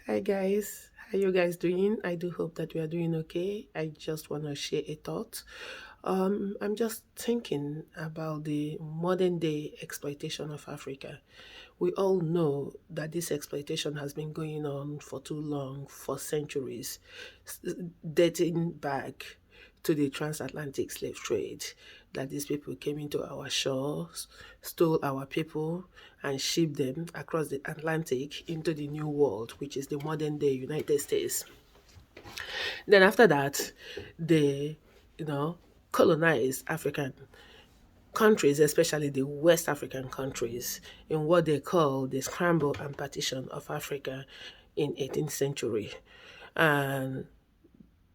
Hi guys, how you guys doing? I do hope that you are doing okay. I just want to share a thought. I'm just thinking about the modern day exploitation of Africa. We all know that this exploitation has been going on for too long, for centuries, dating back to the transatlantic slave trade, that these people came into our shores, stole our people, and shipped them across the Atlantic into the New World, which is the modern day United States. Then after that, they, you know, colonized African countries, especially the West African countries, in what they call the Scramble and partition of Africa in 18th century. And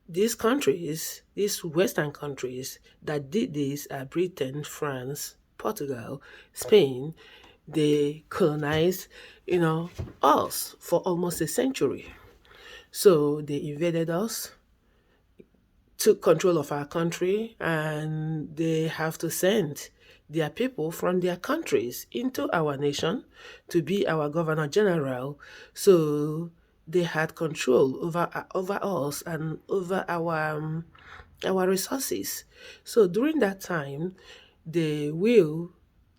these countries, these Western countries that did this are Britain, France, Portugal, Spain. They colonized, us for almost a century. So they invaded us, took control of our country, and they have to send their people from their countries into our nation to be our governor general. So they had control over us and over our resources. So during that time, they will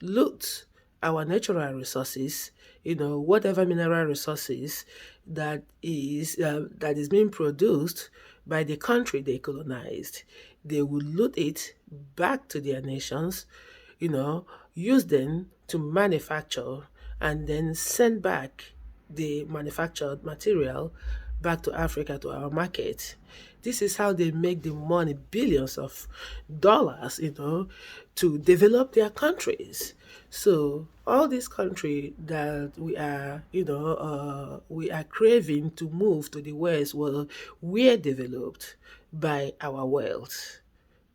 loot our natural resources, whatever mineral resources that is being produced by the country they colonized. They will loot it back to their nations, use them to manufacture and then send back the manufactured material back to Africa to our market. This is how they make the money, billions of dollars, to develop their countries. So all these countries that we are craving to move to the West, well, we're developed by our wealth,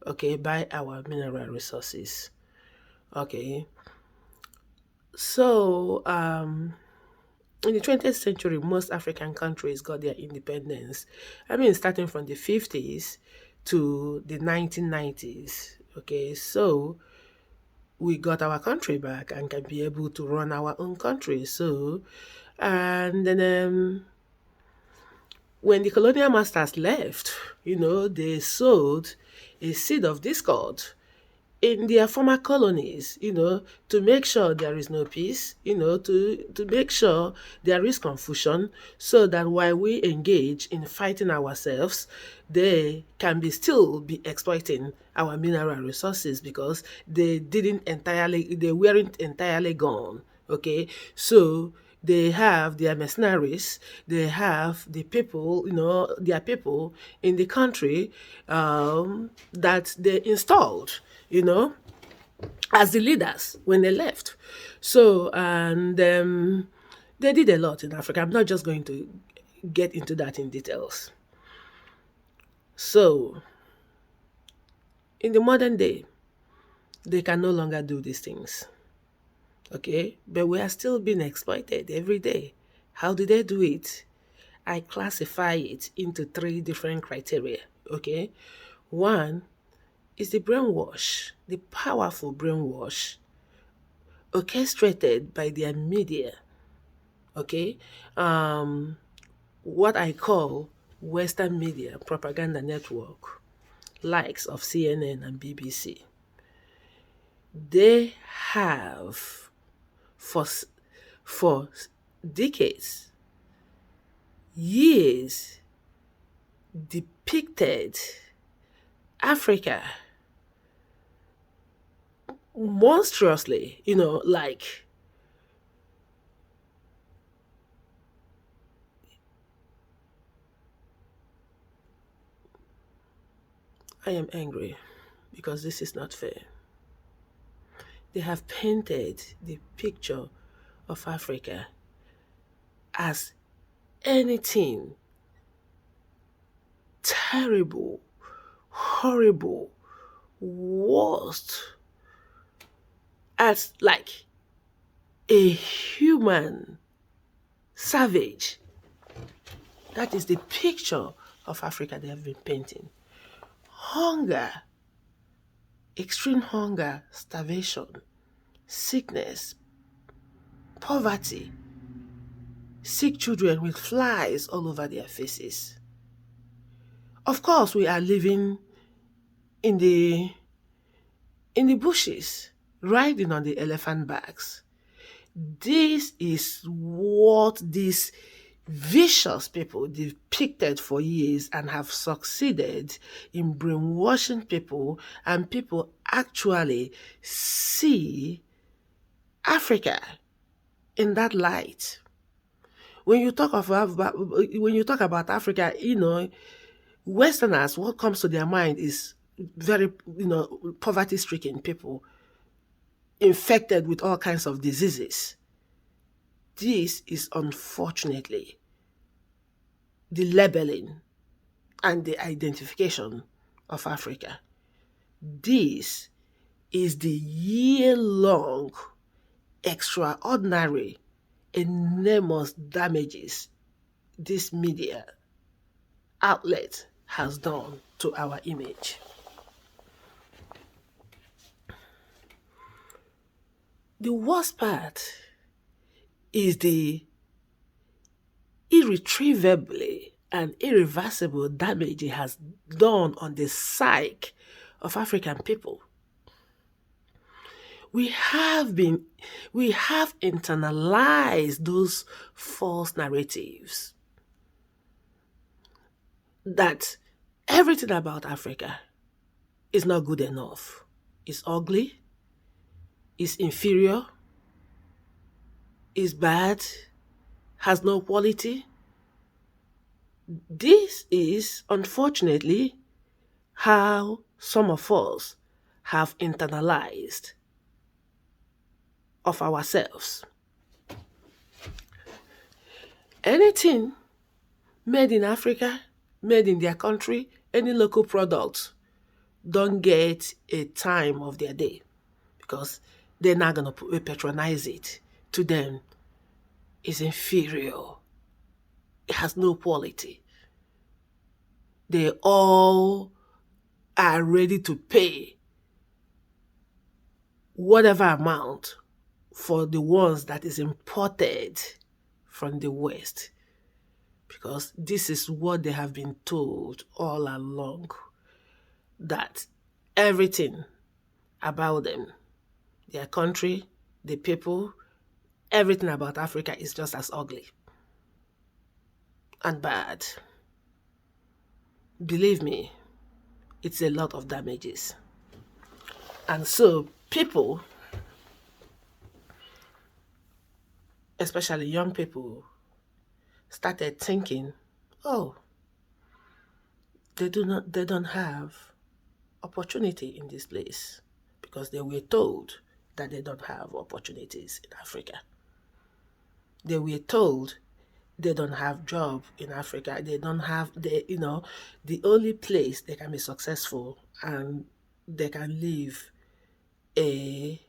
okay, by our mineral resources, okay. So in the 20th century, most African countries got their independence. I mean, starting from the 50s to the 1990s. Okay, so we got our country back and can be able to run our own country. So, and then when the colonial masters left, they sowed a seed of discord in their former colonies, to make sure there is no peace, to make sure there is confusion, so that while we engage in fighting ourselves, they can be exploiting our mineral resources because they weren't entirely gone. Okay, so they have their mercenaries, they have the people, their people in the country that they installed, as the leaders when they left. So, and they did a lot in Africa. I'm not just going to get into that in details. So, in the modern day, they can no longer do these things. Okay? But we are still being exploited every day. How do they do it? I classify it into three different criteria. Okay? One is the brainwash, the powerful brainwash orchestrated by their media, okay? What I call Western media propaganda network, likes of CNN and BBC. They have, for, for decades, years, depicted Africa monstrously, like I am angry because this is not fair. They have painted the picture of Africa as anything terrible, horrible, worst, as like a human savage. That is the picture of Africa they have been painting. Hunger, extreme hunger, starvation, sickness, poverty, sick children with flies all over their faces. Of course, we are living in the bushes, riding on the elephant backs. This is what these vicious people depicted for years and have succeeded in brainwashing people, and people actually see Africa in that light. When you talk about Africa, Westerners, what comes to their mind is very, poverty-stricken people infected with all kinds of diseases. This is unfortunately the labeling and the identification of Africa. This is the year-long, extraordinary, enormous damages this media outlet has done to our image. The worst part is the irretrievably and irreversible damage it has done on the psyche of African people. We have internalized those false narratives that everything about Africa is not good enough. It's ugly, it's inferior, it's bad, has no quality. This is, unfortunately, how some of us have internalized of ourselves. Anything made in Africa, made in their country, any local product, don't get a time of their day because they're not going to patronize it. To them, it's inferior. It has no quality. They all are ready to pay whatever amount for the ones that is imported from the West, because this is what they have been told all along, that everything about them, their country, the people, everything about Africa is just as ugly and bad. Believe me, it's a lot of damages. And so people, especially young people, started thinking, oh, they don't have opportunity in this place, because they were told that they don't have opportunities in Africa. They were told they don't have job in Africa. They don't have the only place they can be successful and they can live a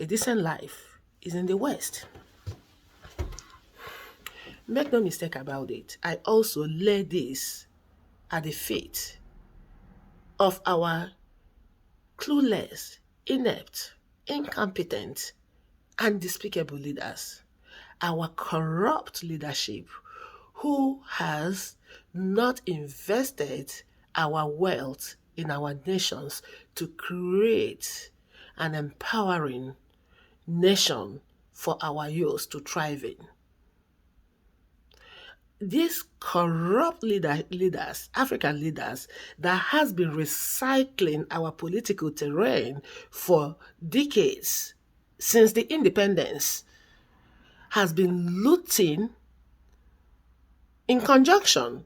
decent life is in the West. Make no mistake about it, I also lay this at the feet of our clueless, inept, incompetent, and despicable leaders, our corrupt leadership who has not invested our wealth in our nations to create an empowering nation for our youth to thrive in. These corrupt leaders, African leaders, that has been recycling our political terrain for decades, since the independence, has been looting in conjunction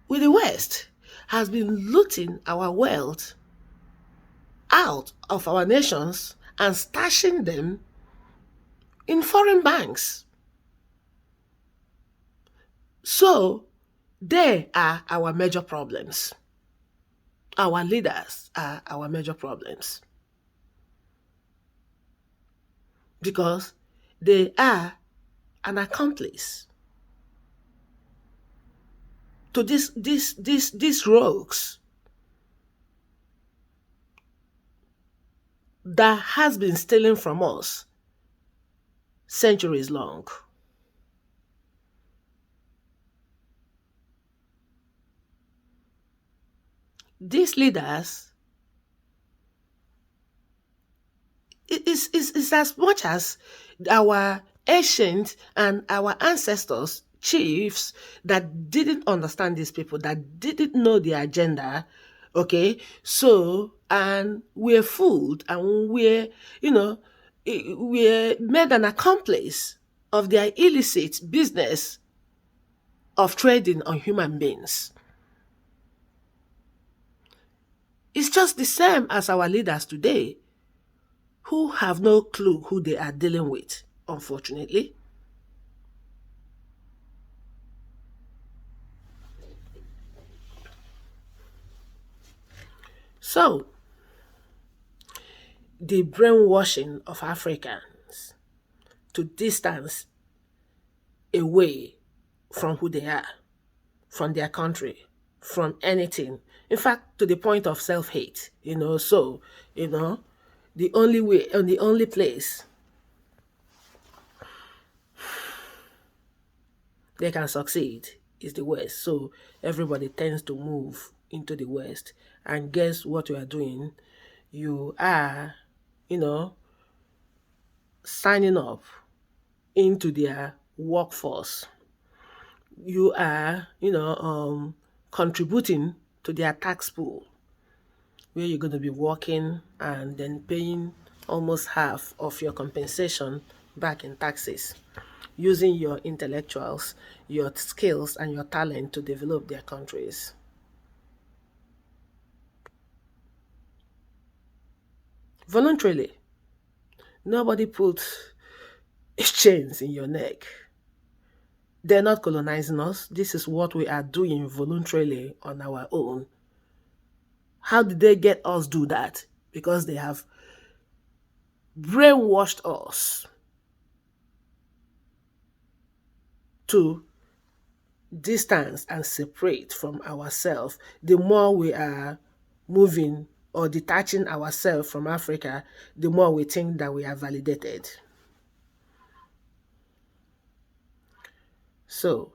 with the West, has been looting our wealth out of our nations and stashing them in foreign banks. So they are our major problems. Our leaders are our major problems, because they are an accomplice to these rogues that has been stealing from us centuries long. These leaders, is as much as our ancient and our ancestors, chiefs that didn't understand these people, that didn't know the agenda, okay? So, and we're fooled and we're made an accomplice of their illicit business of trading on human beings. It's just the same as our leaders today who have no clue who they are dealing with, unfortunately. So, the brainwashing of Africans to distance away from who they are, from their country, from anything. In fact, to the point of self-hate, So, the only way and the only place they can succeed is the West. So everybody tends to move into the West. And guess what you are doing? You are, you know, signing up into their workforce. You are, contributing to their tax pool, where you're going to be working and then paying almost half of your compensation back in taxes, using your intellectuals, your skills, and your talent to develop their countries. Voluntarily. Nobody puts chains in your neck. They're not colonizing us. This is what we are doing voluntarily on our own. How did they get us do that? Because they have brainwashed us to distance and separate from ourselves. The more we are moving or detaching ourselves from Africa, the more we think that we are validated. So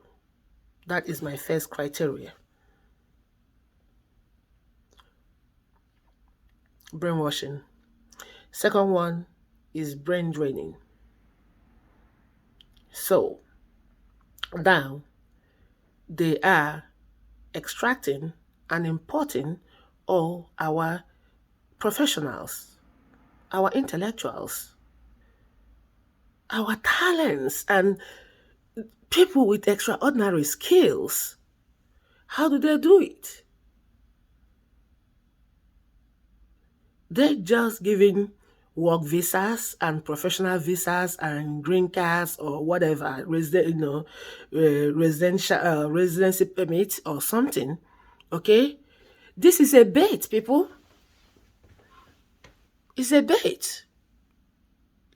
that is my first criteria. Brainwashing. Second one is brain draining. So now they are extracting and importing all our professionals, our intellectuals, our talents, and people with extraordinary skills. How do they do it? They're just giving work visas and professional visas and green cards or whatever, residential residency permit or something. Okay, this is a bait, people. It's a bait,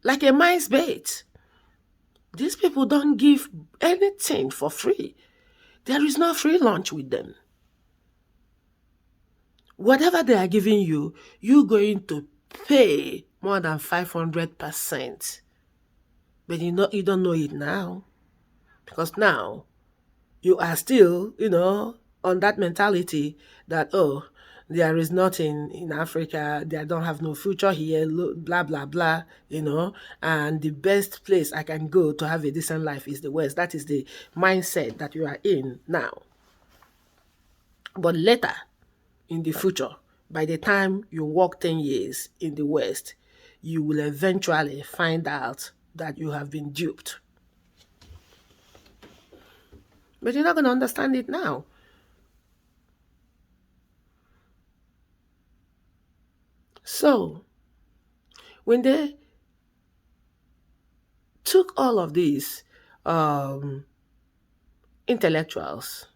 like a mice bait. These people don't give anything for free. There is no free lunch with them. Whatever they are giving you, you're going to pay more than 500%. But you don't know it now. Because now you are still, on that mentality that, oh, there is nothing in Africa, they don't have no future here, blah, blah, blah, and the best place I can go to have a decent life is the West. That is the mindset that you are in now. But later, in the future, by the time you work 10 years in the West, you will eventually find out that you have been duped. But you're not going to understand it now. So, when they took all of these intellectuals,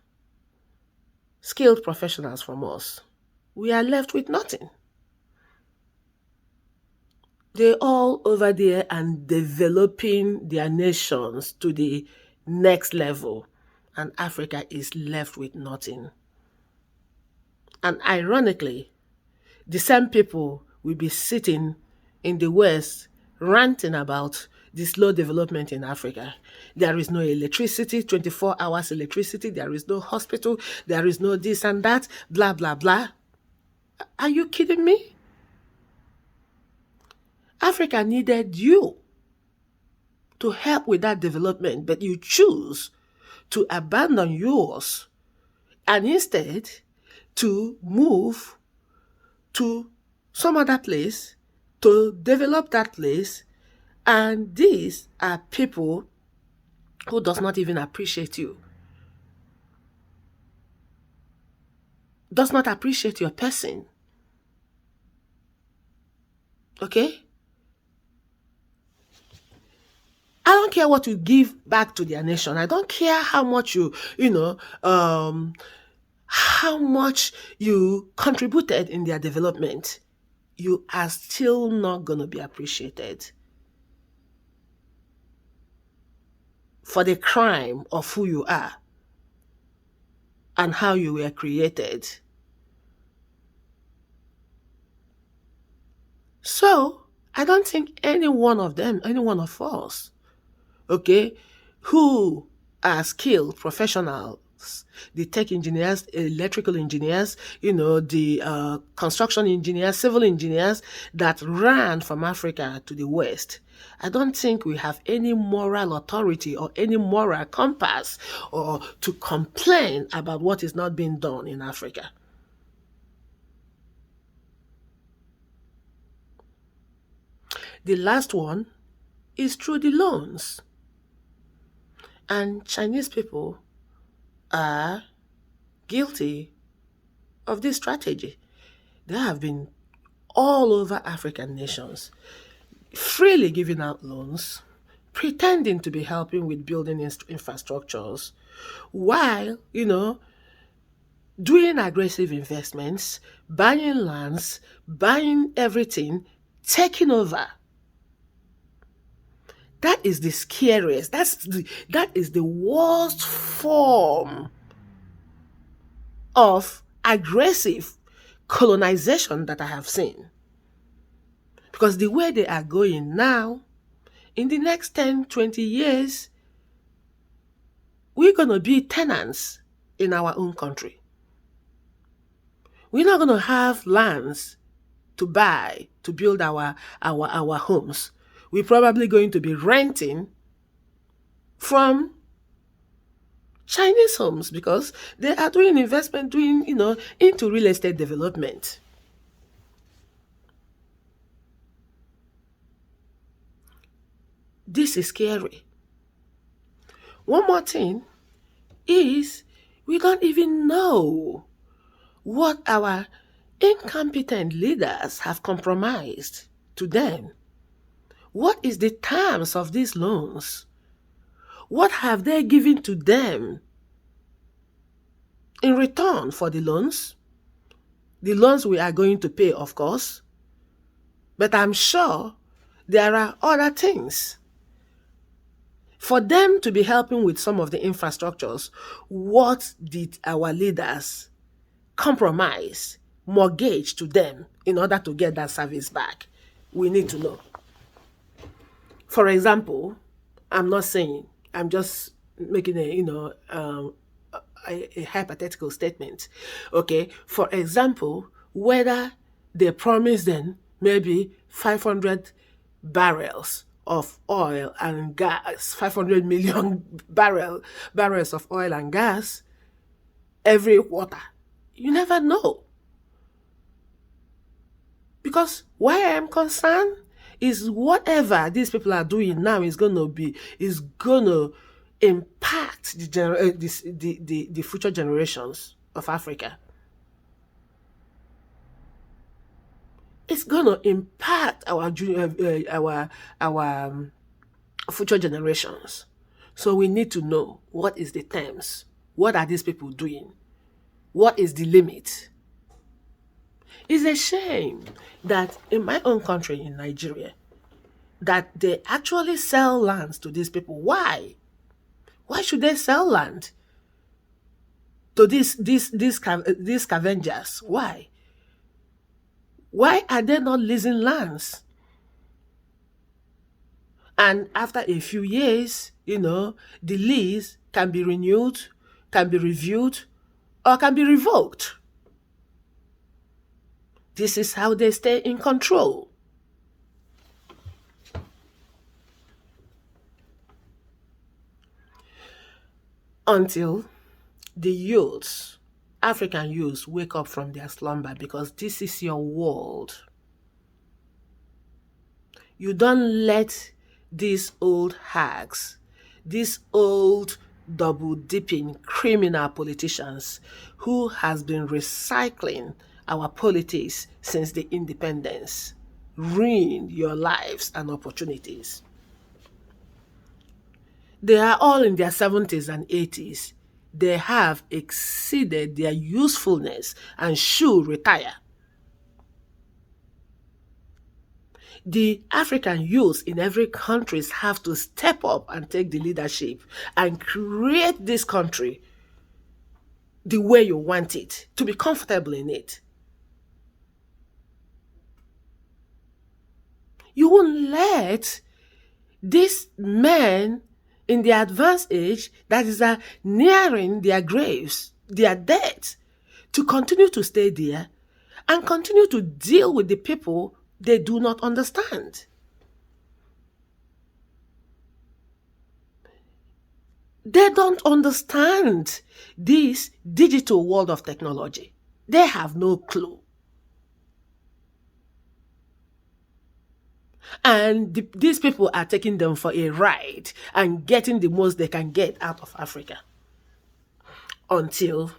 skilled professionals from us, we are left with nothing. They're all over there and developing their nations to the next level, and Africa is left with nothing. And ironically, the same people will be sitting in the West ranting about the slow development in Africa. There is no electricity, 24 hours electricity. There is no hospital. There is no this and that, blah, blah, blah. Are you kidding me? Africa needed you to help with that development, but you choose to abandon yours and instead to move to some other place to develop that place. And these are people who does not even appreciate you, does not appreciate your person. Okay? I don't care what you give back to their nation. I don't care how much how much you contributed in their development. You are still not going to be appreciated for the crime of who you are and how you were created. So, I don't think any one of them, any one of us, okay, who are skilled professionals, the tech engineers, electrical engineers, the construction engineers, civil engineers that ran from Africa to the West, I don't think we have any moral authority or any moral compass or to complain about what is not being done in Africa. The last one is through the loans. And Chinese people are guilty of this strategy. They have been all over African nations, freely giving out loans, pretending to be helping with building infrastructures, while, doing aggressive investments, buying lands, buying everything, taking over. That is the scariest. That is the worst form of aggressive colonization that I have seen. Because the way they are going now, in the next 10, 20 years, we're going to be tenants in our own country. We're not going to have lands to buy, to build our homes. We're probably going to be renting from Chinese homes because they are doing investment, into real estate development. This is scary. One more thing is we don't even know what our incompetent leaders have compromised to them. What is the terms of these loans? What have they given to them in return for the loans? The loans we are going to pay, of course. But I'm sure there are other things. For them to be helping with some of the infrastructures, what did our leaders compromise, mortgage to them in order to get that service back? We need to know. For example, I'm not saying, I'm just making a hypothetical statement. Okay, for example, whether they promise them maybe 500 barrels of oil and gas, 500 million barrels of oil and gas every quarter. You never know. Because why I am concerned is whatever these people are doing now is going to impact the future generations of Africa. It's going to impact our future generations. So we need to know what is the terms. What are these people doing? What is the limit? It's a shame that in my own country, in Nigeria, that they actually sell lands to these people. Why? Why should they sell land to these scavengers? Why? Why are they not leasing lands? And after a few years, the lease can be renewed, can be reviewed, or can be revoked. This is how they stay in control. Until the youths, African youths, wake up from their slumber, because this is your world. You don't let these old hags, these old double-dipping criminal politicians who has been recycling our politics since the independence, ruin your lives and opportunities. They are all in their 70s and 80s. They have exceeded their usefulness and should retire. The African youth in every country have to step up and take the leadership and create this country the way you want it, to be comfortable in it. You won't let these men in their advanced age that is nearing their graves, their death, to continue to stay there and continue to deal with the people they do not understand. They don't understand this digital world of technology. They have no clue. And these people are taking them for a ride and getting the most they can get out of Africa until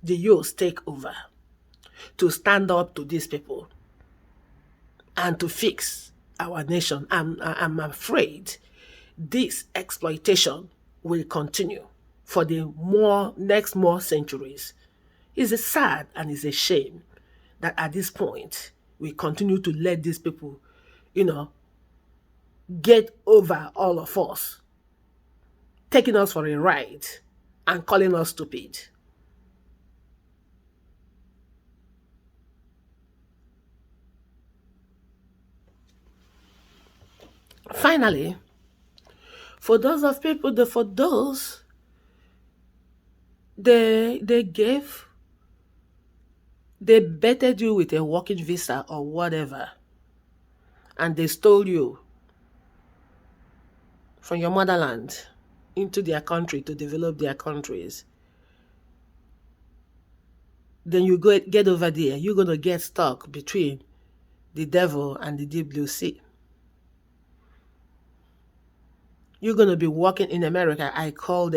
the youth take over to stand up to these people and to fix our nation. I'm afraid this exploitation will continue for the next more centuries. It's sad and it's a shame that at this point we continue to let these people, get over all of us, taking us for a ride and calling us stupid. Finally, for those they betted you with a working visa or whatever, and they stole you from your motherland into their country to develop their countries. Then you get over there, you're going to get stuck between the devil and the deep blue sea. You're going to be working in America. I called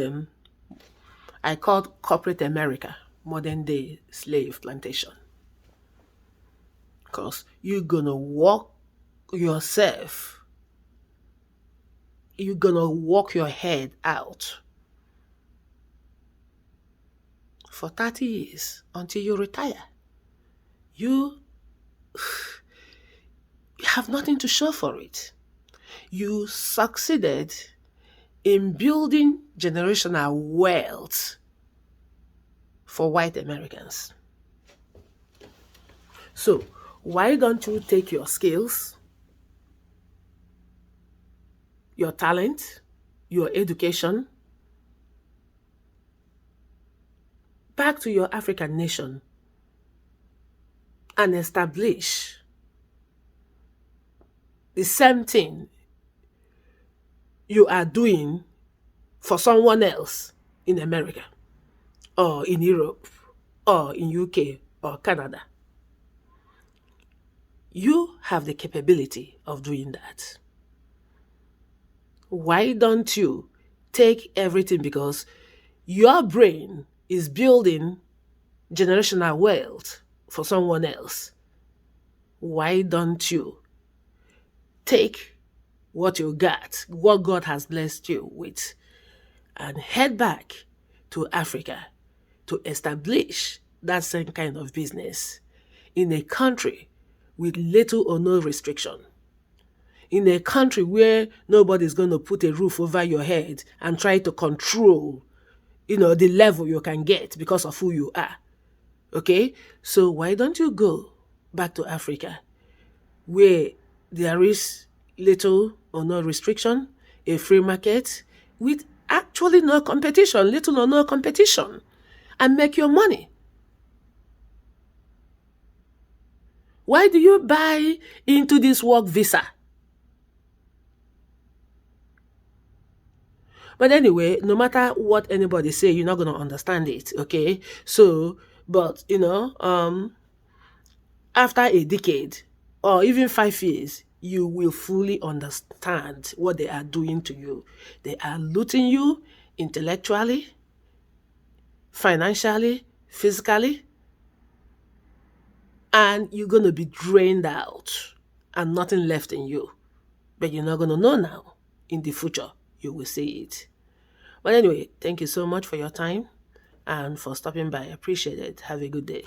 corporate America modern day slave plantation. Because you're going to work yourself. You're going to work your head out for 30 years until you retire. You have nothing to show for it. You succeeded in building generational wealth for white Americans. So, why don't you take your skills, your talent, your education back to your African nation and establish the same thing you are doing for someone else in America or in Europe or in UK or Canada? You have the capability of doing that. Why don't you take everything, because your brain is building generational wealth for someone else? Why don't you take what you got, what God has blessed you with, and head back to Africa to establish that same kind of business in a country with little or no restriction, in a country where nobody's going to put a roof over your head and try to control, the level you can get because of who you are. Okay? So why don't you go back to Africa where there is little or no restriction, a free market with actually no competition, little or no competition, and make your money. Why do you buy into this work visa? But anyway, no matter what anybody say, you're not gonna understand it, okay? So, but after a decade or even 5 years, you will fully understand what they are doing to you. They are looting you intellectually, financially, physically, and you're gonna be drained out and nothing left in you. But you're not gonna know now. In the future, you will see it. But anyway, thank you so much for your time and for stopping by. I appreciate it. Have a good day.